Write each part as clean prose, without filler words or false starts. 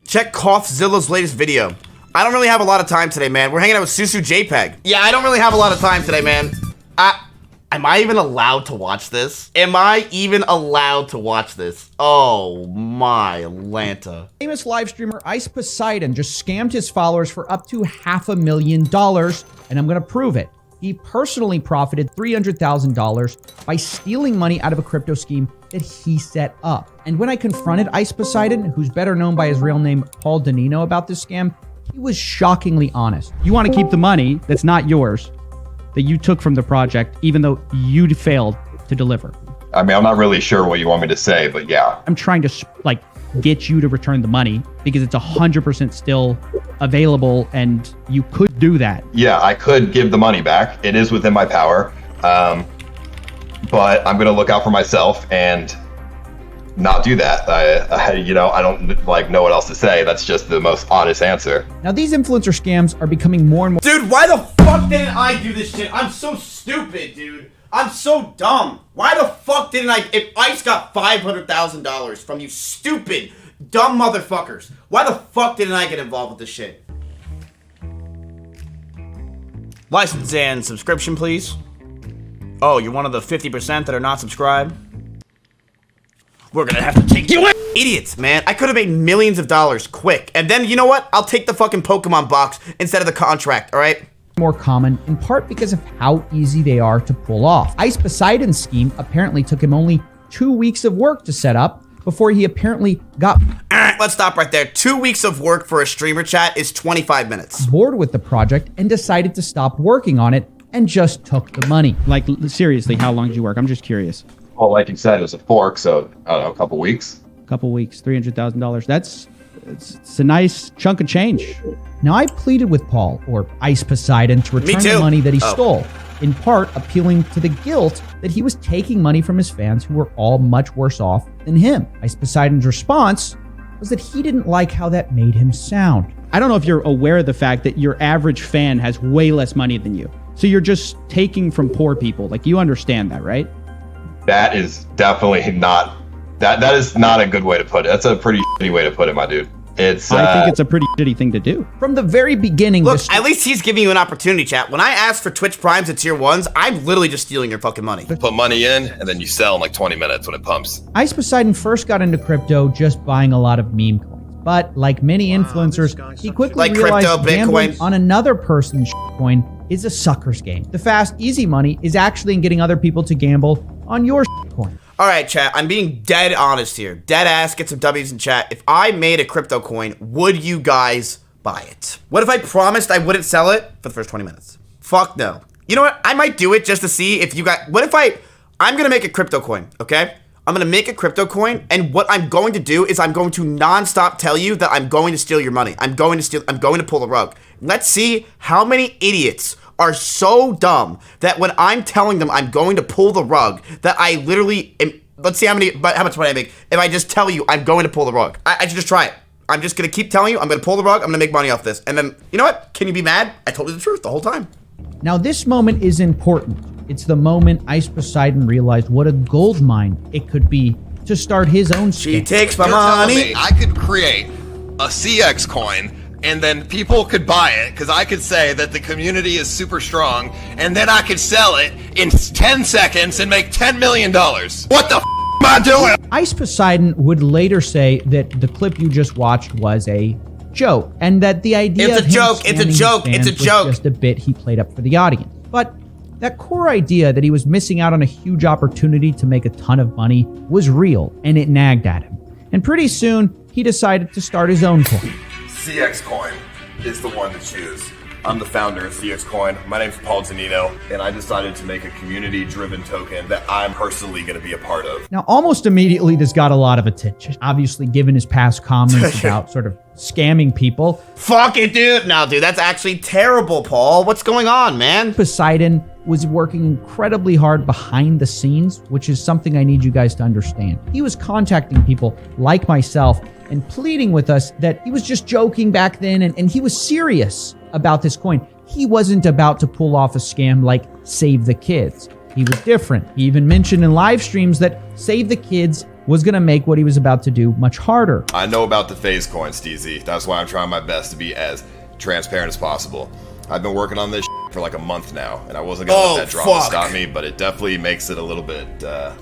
Check Coughzilla's latest video. I don't really have a lot of time today, man. We're hanging out with Susu JPEG. Yeah, I don't really have a lot of time today, man. Am I even allowed to watch this? Am I even allowed to watch this? Oh my Lanta. Famous live streamer Ice Poseidon just scammed his followers for up to $500,000, and I'm gonna prove it. He personally profited $300,000 by stealing money out of a crypto scheme that he set up. And when I confronted Ice Poseidon, who's better known by his real name, Paul Danino, about this scam, he was shockingly honest. You want to keep the money that's not yours, that you took from the project, even though you failed to deliver. I mean, I'm not really sure what you want me to say, but yeah. I'm trying to like get you to return the money because it's 100% still available and you could do that. Yeah, I could give the money back. It is within my power. But I'm going to look out for myself and not do that. I don't like know what else to say. That's just the most honest answer. Now, these influencer scams are becoming more and more. Dude, why the fuck didn't I do this shit? I'm so stupid, dude. I'm so dumb. Why the fuck didn't I? If Ice got $500,000 from you stupid, dumb motherfuckers, why the fuck didn't I get involved with this shit? License and subscription, please. Oh, you're one of the 50% that are not subscribed? We're gonna have to take you in. Idiots, man. I could have made millions of dollars quick. And then, you know what? I'll take the fucking Pokemon box instead of the contract, all right? More common, in part because of how easy they are to pull off. Ice Poseidon's scheme apparently took him only 2 weeks of work to set up before he apparently got... Let's stop right there. 2 weeks of work for a streamer chat is 25 minutes. ...bored with the project and decided to stop working on it and just took the money. Like, seriously, how long did you work? I'm just curious. Well, like you said, it was a fork, so, I don't know, a couple weeks. Couple weeks, $300,000. It's a nice chunk of change. Now, I pleaded with Paul, or Ice Poseidon, to return the money that he stole, in part appealing to the guilt that he was taking money from his fans who were all much worse off than him. Ice Poseidon's response was that he didn't like how that made him sound. I don't know if you're aware of the fact that your average fan has way less money than you. So you're just taking from poor people. Like, you understand that, right? That is definitely not... That is not a good way to put it. That's a pretty shitty way to put it, my dude. I think it's a pretty shitty thing to do. From the very beginning... Look, at least he's giving you an opportunity, chat. When I ask for Twitch Primes and Tier 1s, I'm literally just stealing your fucking money. Put money in, and then you sell in like 20 minutes when it pumps. Ice Poseidon first got into crypto just buying a lot of meme coins. But like many influencers, he quickly realized crypto, gambling Bitcoin on another person's coin is a sucker's game. The fast, easy money is actually in getting other people to gamble on your coin. All right, chat, I'm being dead honest here. Dead ass, get some W's in chat. If I made a crypto coin, would you guys buy it? What if I promised I wouldn't sell it for the first 20 minutes? Fuck no. You know what? I might do it just to see if you guys... I'm going to make a crypto coin, okay? I'm going to make a crypto coin, and what I'm going to do is I'm going to nonstop tell you that I'm going to steal your money. I'm going to pull the rug. Let's see how many idiots are so dumb that when I'm telling them I'm going to pull the rug, that I literally am, let's see how much money I make if I just tell you I'm going to pull the rug. I should just try it. I'm just going to keep telling you I'm going to pull the rug, I'm going to make money off this. And then, you know what? Can you be mad? I told you the truth the whole time. Now, this moment is important. It's the moment Ice Poseidon realized what a gold mine it could be to start his own scam. She takes my You're telling money. me I could create a CX coin and then people could buy it because I could say that the community is super strong, and then I could sell it in 10 seconds and make $10 million. What the f am I doing? Ice Poseidon would later say that the clip you just watched was a joke, and that the idea It's a joke, it's a joke, it's a joke. was just a bit he played up for the audience. But that core idea that he was missing out on a huge opportunity to make a ton of money was real, and it nagged at him. And pretty soon, he decided to start his own coin. CX Coin is the one to choose. I'm the founder of CX Coin. My name's Paul Zanino, and I decided to make a community-driven token that I'm personally going to be a part of. Now, almost immediately, this got a lot of attention. Obviously, given his past comments about sort of scamming people. Fuck it, dude. No, dude, that's actually terrible, Paul. What's going on, man? Poseidon was working incredibly hard behind the scenes, which is something I need you guys to understand. He was contacting people like myself and pleading with us that he was just joking back then, and he was serious about this coin. He wasn't about to pull off a scam like Save the Kids. He was different. He even mentioned in live streams that Save the Kids was going to make what he was about to do much harder. I know about the phase coin, Steezy. That's why I'm trying my best to be as transparent as possible. I've been working on this for like a month now, and I wasn't gonna let that drama stop me, but it definitely makes it a little bit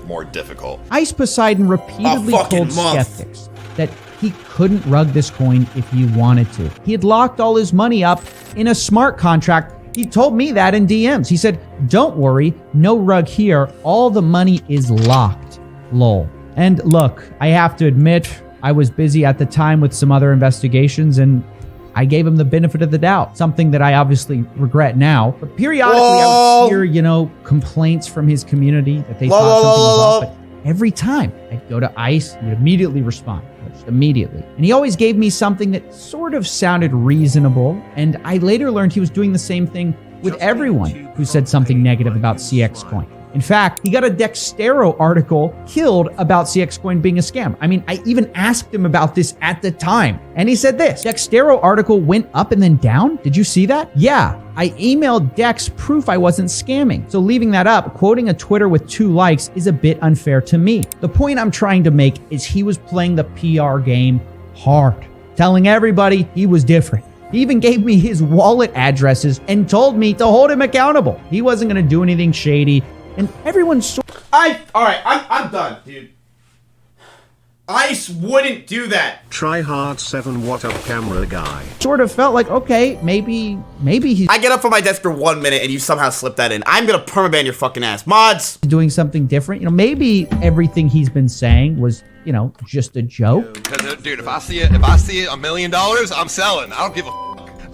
more difficult. Ice Poseidon repeatedly told skeptics that he couldn't rug this coin if he wanted to. He had locked all his money up in a smart contract. He told me that in DMs. He said, "Don't worry, no rug here. All the money is locked." Lol. And look, I have to admit, I was busy at the time with some other investigations, and I gave him the benefit of the doubt, something that I obviously regret now. But periodically, I would hear, complaints from his community that they thought something was off. But every time I'd go to Ice, he would immediately respond, just immediately. And he always gave me something that sort of sounded reasonable. And I later learned he was doing the same thing with everyone who said something negative about CX Coin. In fact, he got a Dextero article killed about CX Coin being a scam. I mean, I even asked him about this at the time, and he said this: Dextero article went up and then down. Did you see that? Yeah, I emailed Dex proof I wasn't scamming. So leaving that up, quoting a Twitter with 2 likes is a bit unfair to me. The point I'm trying to make is he was playing the PR game hard, telling everybody he was different. He even gave me his wallet addresses and told me to hold him accountable. He wasn't going to do anything shady. And everyone's alright, I'm done, dude. Ice wouldn't do that. Try hard 7 what up camera guy. Sort of felt like, okay, maybe he's I get up from my desk for 1 minute and you somehow slip that in. I'm gonna permaban your fucking ass. Mods! doing something different. Maybe everything he's been saying was, just a joke. Because, dude, if I see $1 million, I'm selling. I don't give a f.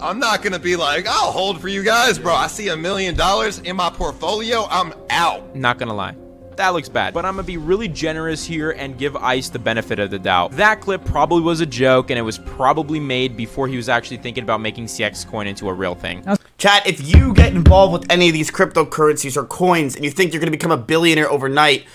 I'm not gonna be like, I'll hold for you guys, bro. I see $1 million in my portfolio, I'm out. Not gonna lie, that looks bad, but I'm gonna be really generous here and give Ice the benefit of the doubt. That clip probably was a joke, and it was probably made before he was actually thinking about making CX Coin into a real thing. Chat, if you get involved with any of these cryptocurrencies or coins and you think you're gonna become a billionaire overnight,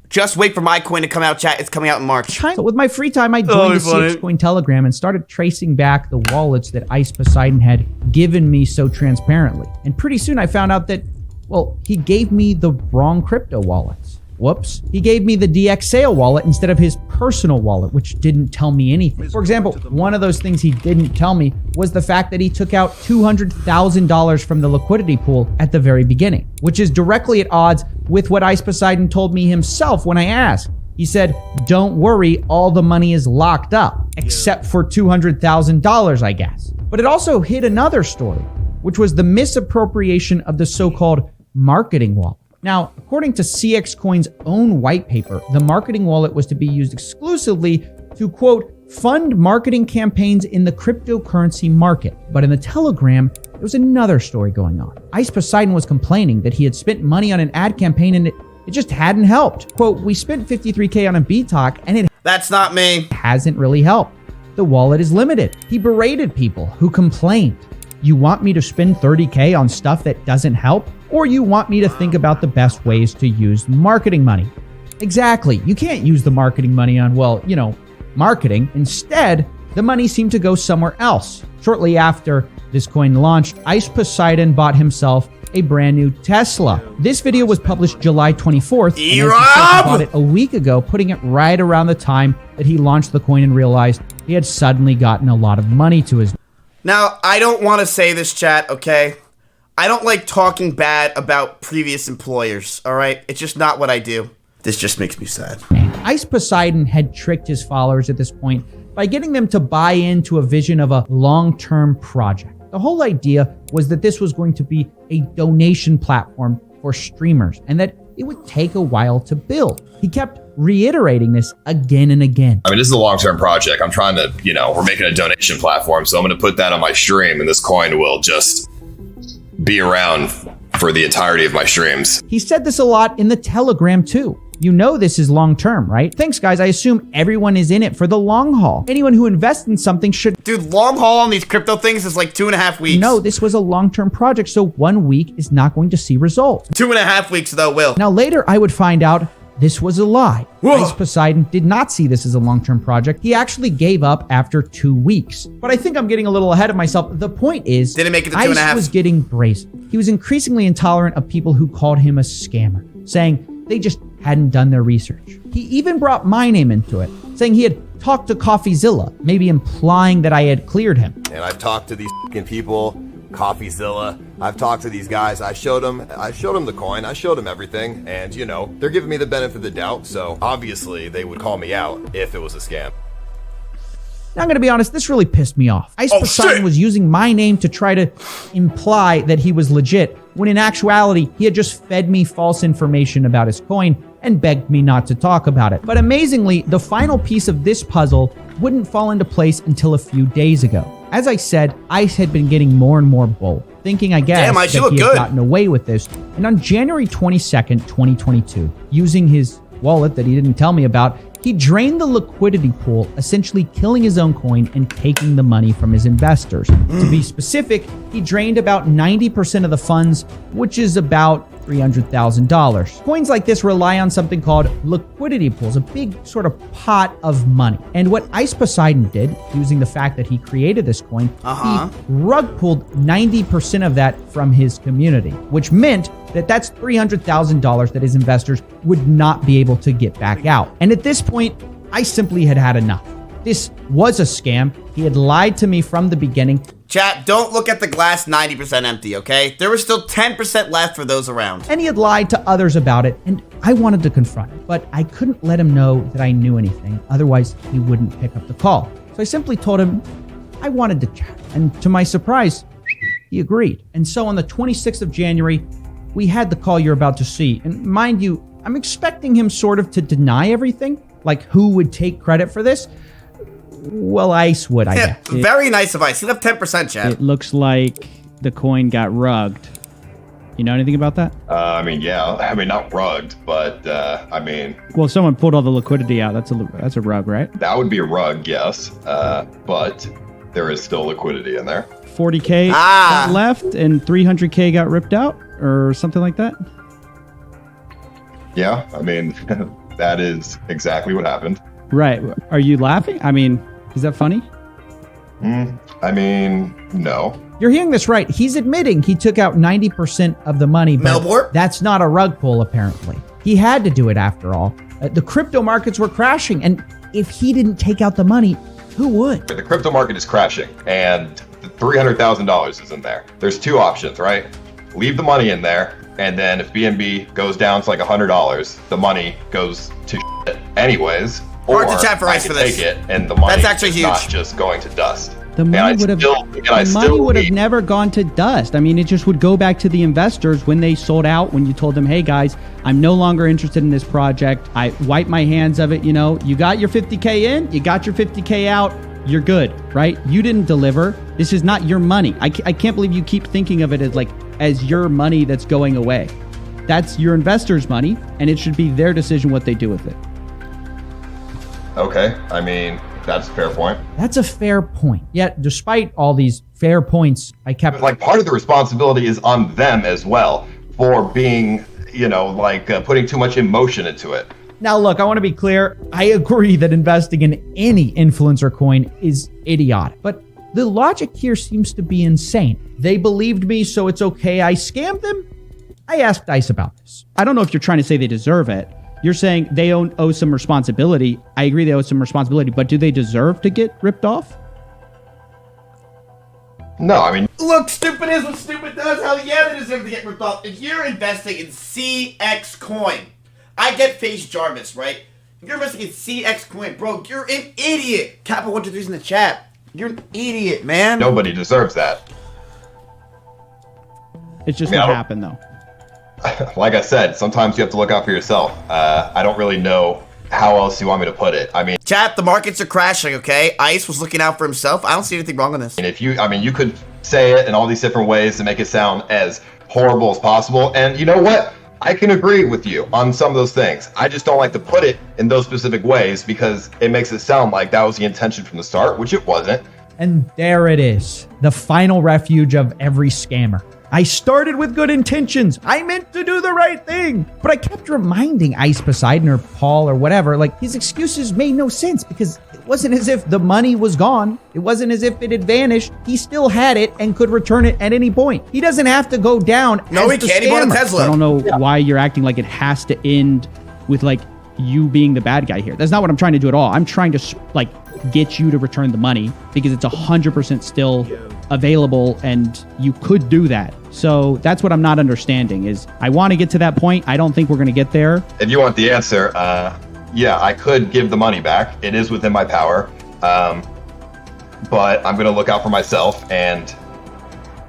just wait for my coin to come out, chat. It's coming out in March. So with my free time, I joined the CX Coin Telegram and started tracing back the wallets that Ice Poseidon had given me so transparently. And pretty soon I found out that, well, he gave me the wrong crypto wallets. Whoops. He gave me the DX Sale wallet instead of his personal wallet, which didn't tell me anything. For example, one of those things he didn't tell me was the fact that he took out $200,000 from the liquidity pool at the very beginning, which is directly at odds with what Ice Poseidon told me himself when I asked. He said, "Don't worry, all the money is locked up, except for $200,000, I guess." But it also hid another story, which was the misappropriation of the so-called marketing wallet. Now, according to CX Coin's own white paper, the marketing wallet was to be used exclusively to, quote, fund marketing campaigns in the cryptocurrency market. But in the Telegram, there was another story going on. Ice Poseidon was complaining that he had spent money on an ad campaign and it just hadn't helped. Quote, "We spent $53K on a BTOC and it That's not me. hasn't really helped. The wallet is limited." He berated people who complained. "You want me to spend $30K on stuff that doesn't help? Or you want me to think about the best ways to use marketing money?" Exactly. You can't use the marketing money on, marketing. Instead, the money seemed to go somewhere else. Shortly after this coin launched, Ice Poseidon bought himself a brand new Tesla. This video was published July 24th. And he bought it a week ago, putting it right around the time that he launched the coin and realized he had suddenly gotten a lot of money to his. Now, I don't want to say this, chat, okay? I don't like talking bad about previous employers, alright? It's just not what I do. This just makes me sad. Ice Poseidon had tricked his followers at this point by getting them to buy into a vision of a long-term project. The whole idea was that this was going to be a donation platform for streamers and that it would take a while to build. He kept reiterating this again and again. I mean, this is a long-term project. I'm trying to, we're making a donation platform, so I'm going to put that on my stream, and this coin will just be around for the entirety of my streams. He said this a lot in the Telegram too. You know this is long-term, right? Thanks, guys. I assume everyone is in it for the long haul. Anyone who invests in something should... Dude, long haul on these crypto things is like 2.5 weeks. No, this was a long-term project, so 1 week is not going to see results. 2.5 weeks, though, will. Now, later, I would find out this was a lie. Whoa. Ice Poseidon did not see this as a long-term project. He actually gave up after 2 weeks. But I think I'm getting a little ahead of myself. The point is, didn't make it to Ice 2.5. was getting brazen. He was increasingly intolerant of people who called him a scammer, saying they just hadn't done their research. He even brought my name into it, saying he had talked to CoffeeZilla, maybe implying that I had cleared him. And I've talked to these fucking people, CoffeeZilla. I've talked to these guys. I showed them the coin. I showed them everything. And, you know, they're giving me the benefit of the doubt. So obviously they would call me out if it was a scam. Now, I'm going to be honest, this really pissed me off. Ice Poseidon was using my name to try to imply that he was legit, when in actuality, he had just fed me false information about his coin and begged me not to talk about it. But amazingly, the final piece of this puzzle wouldn't fall into place until a few days ago. As I said, Ice had been getting more and more bold, thinking, I guess, Damn, Ice, that you he look had good. gotten away with this. And on January 22nd, 2022, using his wallet that he didn't tell me about, he drained the liquidity pool, essentially killing his own coin and taking the money from his investors. To be specific, he drained about 90% of the funds, which is about $300,000. Coins like this rely on something called liquidity pools, a big sort of pot of money. And what Ice Poseidon did, using the fact that he created this coin, he rug pulled 90% of that from his community, which meant that that's $300,000 that his investors would not be able to get back out. And at this point, I simply had had enough. This was a scam. He had lied to me from the beginning. Chat, don't look at the glass 90% empty, okay? There was still 10% left for those around. And he had lied to others about it, and I wanted to confront it, but I couldn't let him know that I knew anything. Otherwise, he wouldn't pick up the call. So I simply told him I wanted to chat. And to my surprise, he agreed. And so on the 26th of January, we had the call you're about to see. And mind you, I'm expecting him sort of to deny everything, like who would take credit for this. Well, Ice would, I guess. Very nice of Ice. He left 10%, chat. It looks like the coin got rugged. You know anything about that? I mean, yeah. I mean, not rugged, but I mean, Well, if someone pulled all the liquidity out, that's a rug, right? that would be a rug, yes. But there is still liquidity in there. 40K got left and 300K got ripped out or something like that? Yeah, I mean, that is exactly what happened. Right. Are you laughing? I mean, is that funny? I mean, no. You're hearing this right. He's admitting he took out 90% of the money, but Melbourne? that's not a rug pull, apparently. He had to do it after all. The crypto markets were crashing, and if he didn't take out the money, who would? The crypto market is crashing, and the $300,000 is in there. There's two options, right? Leave the money in there, and then if BNB goes down to like $100, the money goes to shit anyways. Hard Or to chat for I Ice can for this. take it, and the money That's actually is huge. not just going to dust. The money would have never gone to dust. I mean, it just would go back to the investors when they sold out, when you told them, hey guys, I'm no longer interested in this project. I wipe my hands of it. You know, you got your 50K in, you got your 50K out, you're good, right? You didn't deliver. This is not your money. I can't believe you keep thinking of it as your money that's going away. That's your investors' money, and it should be their decision what they do with it. Okay, I mean, that's a fair point. That's a fair point. Yet, despite all these fair points, I kept... Like, part of the responsibility is on them as well for being, you know, like putting too much emotion into it. Now, look, I want to be clear. I agree that investing in any influencer coin is idiotic. But the logic here seems to be insane. They believed me, so it's okay I scammed them? I asked Ice about this. I don't know if you're trying to say they deserve it. You're saying they owe some responsibility. I agree they owe some responsibility, but do they deserve to get ripped off? No, I mean... Look, stupid is what stupid does. Hell yeah, they deserve to get ripped off. If you're investing in CX coin, I get Face Jarvis, right? If you're investing in CX coin, bro, you're an idiot. Kappa123's in the chat. You're an idiot, man. Nobody deserves that. It's just I mean, what happened, though. Like I said, sometimes you have to look out for yourself. I don't really know how else you want me to put it. I mean, Chat, the markets are crashing, okay? Ice was looking out for himself. I don't see anything wrong on this. if you, I mean, you could say it in all these different ways to make it sound as horrible as possible. And you know what? I can agree with you on some of those things. I just don't like to put it in those specific ways because it makes it sound like that was the intention from the start, which it wasn't. And there it is, the final refuge of every scammer. I started with good intentions. I meant to do the right thing. But I kept reminding Ice Poseidon or Paul or whatever, like his excuses made no sense because it wasn't as if the money was gone. It wasn't as if it had vanished. He still had it and could return it at any point. He doesn't have to go down. No, as he the can't. He bought a scammer. Tesla. I don't know why you're acting like it has to end with like you being the bad guy here. That's not what I'm trying to do at all. I'm trying to like get you to return the money because it's 100% still available and you could do that. So that's what I'm not understanding is I want to get to that point. I don't think we're going to get there. If you want the answer, yeah, I could give the money back. It is within my power. But I'm going to look out for myself and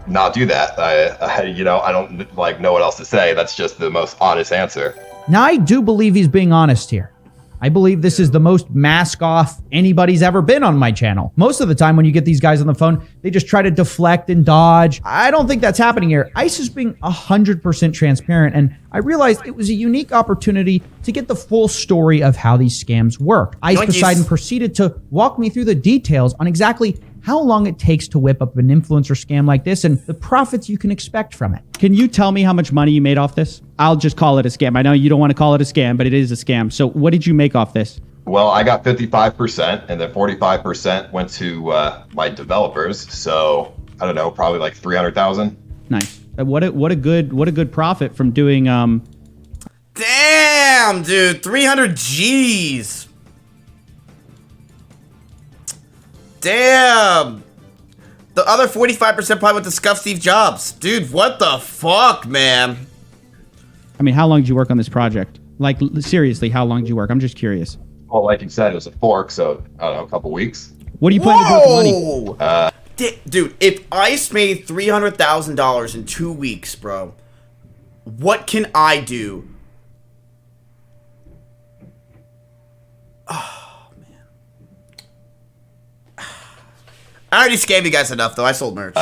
not do that. I don't like know what else to say. That's just the most honest answer. Now, I do believe he's being honest here. I believe this is the most mask off anybody's ever been on my channel. Most of the time when you get these guys on the phone, they just try to deflect and dodge. I don't think that's happening here. Ice is being 100% transparent, and I realized it was a unique opportunity to get the full story of how these scams work. Ice Poseidon proceeded to walk me through the details on exactly how long it takes to whip up an influencer scam like this and the profits you can expect from it. Can you tell me how much money you made off this? I'll just call it a scam. I know you don't want to call it a scam, but it is a scam. So what did you make off this? Well, I got 55% and then 45% went to my developers. So I don't know, probably like 300,000. Nice. What a good profit from doing Damn, dude, 300 G's. Damn. The other 45% probably went to scuff Steve Jobs. Dude, what the fuck, man? I mean, how long did you work on this project? Like, seriously, how long did you work? I'm just curious. Well, like you said, it was a fork, so I don't know, a couple weeks. What do you plan to do with the money? Dude, if Ice made $300,000 in 2 weeks, bro, what can I do? Oh, man. I already scammed you guys enough, though. I sold merch.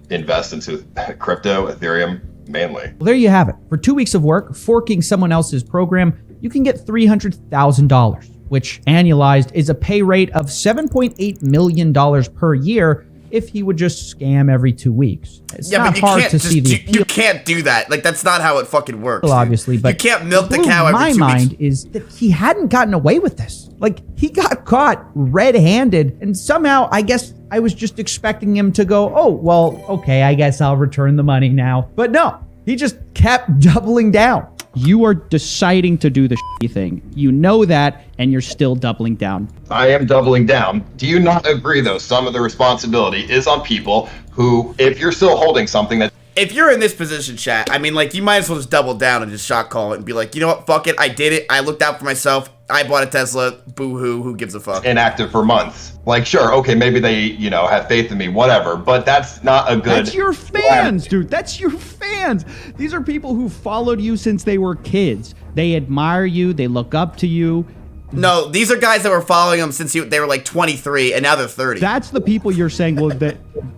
Invest into crypto, Ethereum, mainly. Well, there you have it. For 2 weeks of work, forking someone else's program, you can get $300,000, which annualized is a pay rate of $7.8 million per year if he would just scam every 2 weeks. It's not hard to see the appeal. You can't do that. Like, that's not how it fucking works. Well, obviously, but you can't milk the cow every 2 weeks. My mind is that he hadn't gotten away with this. Like, he got caught red-handed, and somehow, I guess I was just expecting him to go, oh, well, okay, I guess I'll return the money now. But no, he just kept doubling down. You are deciding to do the shitty thing. You know that, and you're still doubling down. I am doubling down. Do you not agree, though, some of the responsibility is on people who, if you're still holding something that... If you're in this position, chat, I mean, like, you might as well just double down and just shot call it and be like, you know what, fuck it, I did it, I looked out for myself, I bought a Tesla, boo-hoo, who gives a fuck? Inactive for months. Like, sure, okay, maybe they, you know, have faith in me, whatever, but that's not a good... That's your fans, dude. That's your fans. These are people who followed you since they were kids. They admire you. They look up to you. No, these are guys that were following him since they were like 23, and now they're 30. That's the people you're saying, well,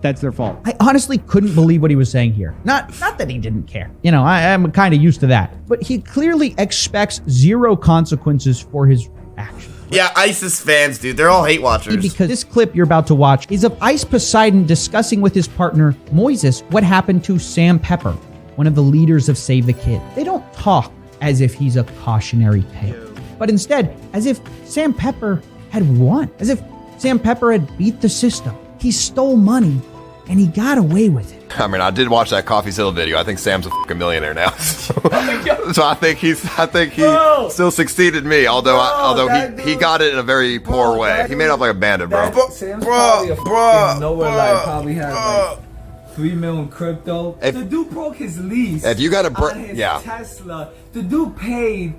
that's their fault. I honestly couldn't believe what he was saying here. Not that he didn't care. You know, I'm kind of used to that. But he clearly expects zero consequences for his actions. Yeah, ISIS fans, dude. They're all hate watchers. Because this clip you're about to watch is of Ice Poseidon discussing with his partner, Moises, what happened to Sam Pepper, one of the leaders of Save the Kid. They don't talk as if he's a cautionary tale, but instead as if Sam Pepper had won, as if Sam Pepper had beat the system. He stole money and he got away with it. I mean, I did watch that CoffeeZilla video. I think Sam's a fucking millionaire now. So I think he still succeeded me. Although he got it in a very poor way. He made it up like a bandit, bro. Sam's probably a fucking nowhere, like probably has like 3 million crypto. The dude broke his lease. If you got a on his Tesla, the dude paid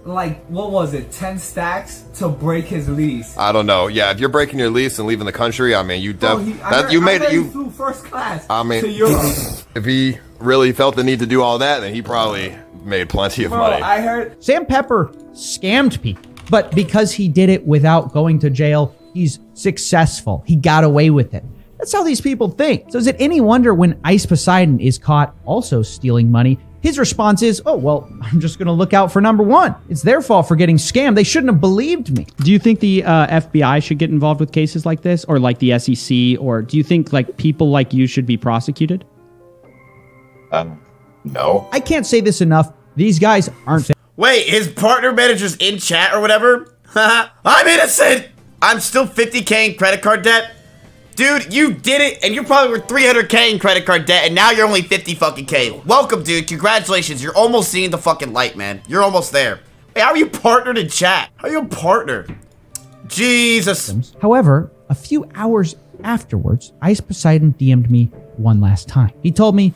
like, what was it, 10 stacks to break his lease. I don't know. Yeah, if you're breaking your lease and leaving the country, I mean, you flew first class. I mean, to Europe. If he really felt the need to do all that, then he probably made plenty of money. I heard Sam Pepper scammed people, but because he did it without going to jail, he's successful. He got away with it. That's how these people think. So is it any wonder when Ice Poseidon is caught also stealing money, his response is, oh, well, I'm just going to look out for number one. It's their fault for getting scammed. They shouldn't have believed me. Do you think the FBI should get involved with cases like this, or like the SEC, or do you think like people like you should be prosecuted? No. I can't say this enough. These guys aren't. Wait, his partner manager's in chat or whatever? I'm innocent! I'm still 50K in credit card debt? Dude, you did it, and you probably were 300K in credit card debt, and now you're only 50 fucking K. Welcome, dude. Congratulations. You're almost seeing the fucking light, man. You're almost there. Hey, how are you partnered in chat? How are you a partner? Jesus. However, a few hours afterwards, Ice Poseidon DM'd me one last time. He told me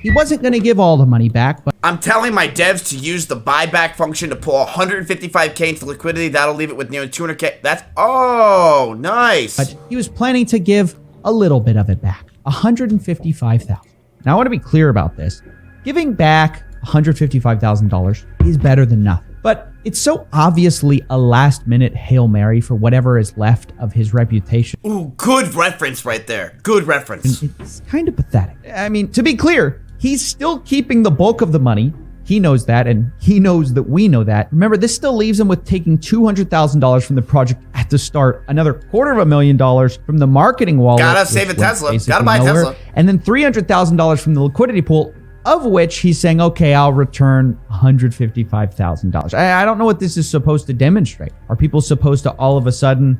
he wasn't going to give all the money back, but I'm telling my devs to use the buyback function to pull 155K into liquidity. That'll leave it with nearly 200K. That's, oh, nice. But he was planning to give a little bit of it back, 155,000. Now I want to be clear about this. Giving back $155,000 is better than nothing. But it's so obviously a last-minute Hail Mary for whatever is left of his reputation. Ooh, good reference right there. Good reference. It's kind of pathetic. I mean, to be clear, he's still keeping the bulk of the money. He knows that, and he knows that we know that. Remember, this still leaves him with taking $200,000 from the project at the start, another $250,000 from the marketing wallet. Gotta save a Tesla. Gotta buy a Tesla. And then $300,000 from the liquidity pool, of which he's saying, okay, I'll return $155,000. I don't know what this is supposed to demonstrate. Are people supposed to all of a sudden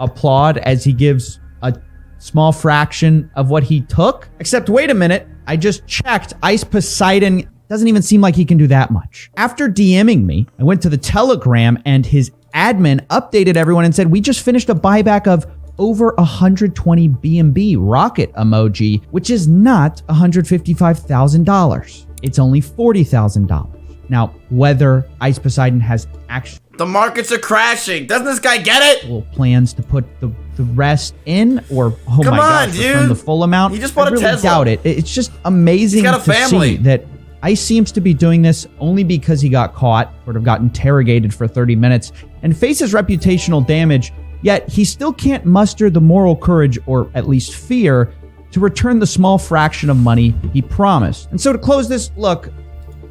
applaud as he gives a small fraction of what he took? Except, wait a minute, I just checked. Ice Poseidon doesn't even seem like he can do that much. After DMing me, I went to the Telegram and his admin updated everyone and said, we just finished a buyback of over 120 BNB rocket emoji, which is not $155,000. It's only $40,000. Now, whether Ice Poseidon has actually The markets are crashing. Doesn't this guy get it? plans to put the rest in, or oh Come my on, gosh, dude. return the full amount, He just bought I a really Tesla. doubt it. It's just amazing He's got a to family. see that Ice seems to be doing this only because he got caught, sort of got interrogated for 30 minutes, and faces reputational damage. Yet he still can't muster the moral courage, or at least fear, to return the small fraction of money he promised. And so to close this, look,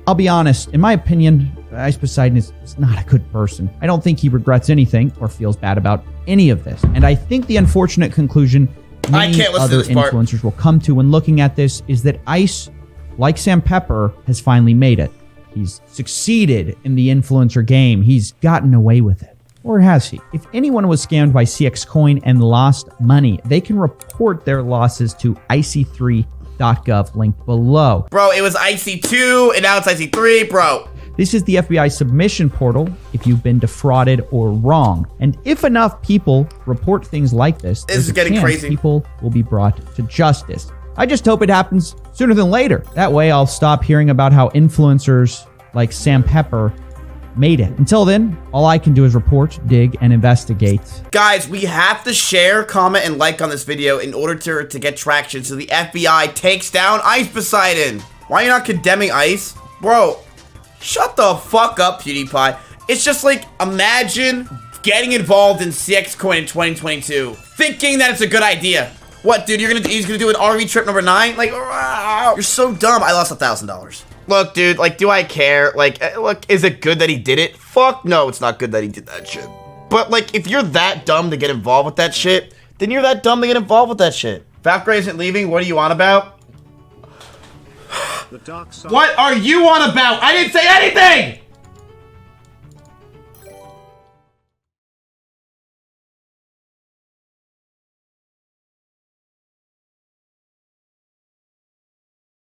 I'll be honest, in my opinion, Ice Poseidon is not a good person. I don't think he regrets anything or feels bad about any of this. And I think the unfortunate conclusion many can't listen to other this part. influencers will come to when looking at this is that Ice, like Sam Pepper, has finally made it. He's succeeded in the influencer game. He's gotten away with it. Or has he? If anyone was scammed by CX Coin and lost money, they can report their losses to icy3.gov, linked below. Bro, it was IC2 and now it's IC3, bro. This is the FBI submission portal if you've been defrauded or wrong. And if enough people report things like this, This is there's a getting chance crazy. people will be brought to justice. I just hope it happens sooner than later. That way I'll stop hearing about how influencers like Sam Pepper made it. Until then, all I can do is report, dig, and investigate. Guys, we have to share, comment, and like on this video in order to get traction so the FBI takes down Ice Poseidon. Why are you not condemning Ice? Bro, shut the fuck up, PewDiePie. It's just like, imagine getting involved in CX Coin in 2022, thinking that it's a good idea. What, dude, he's gonna do an RV trip number 9? Like, wow, you're so dumb. I lost $1,000. Look, dude, like, do I care? Like, look, is it good that he did it? Fuck no, it's not good that he did that shit. But, like, if you're that dumb to get involved with that shit, then you're that dumb to get involved with that shit. Valkyrie isn't leaving, what are you on about? The dark side. What are you on about? I didn't say anything!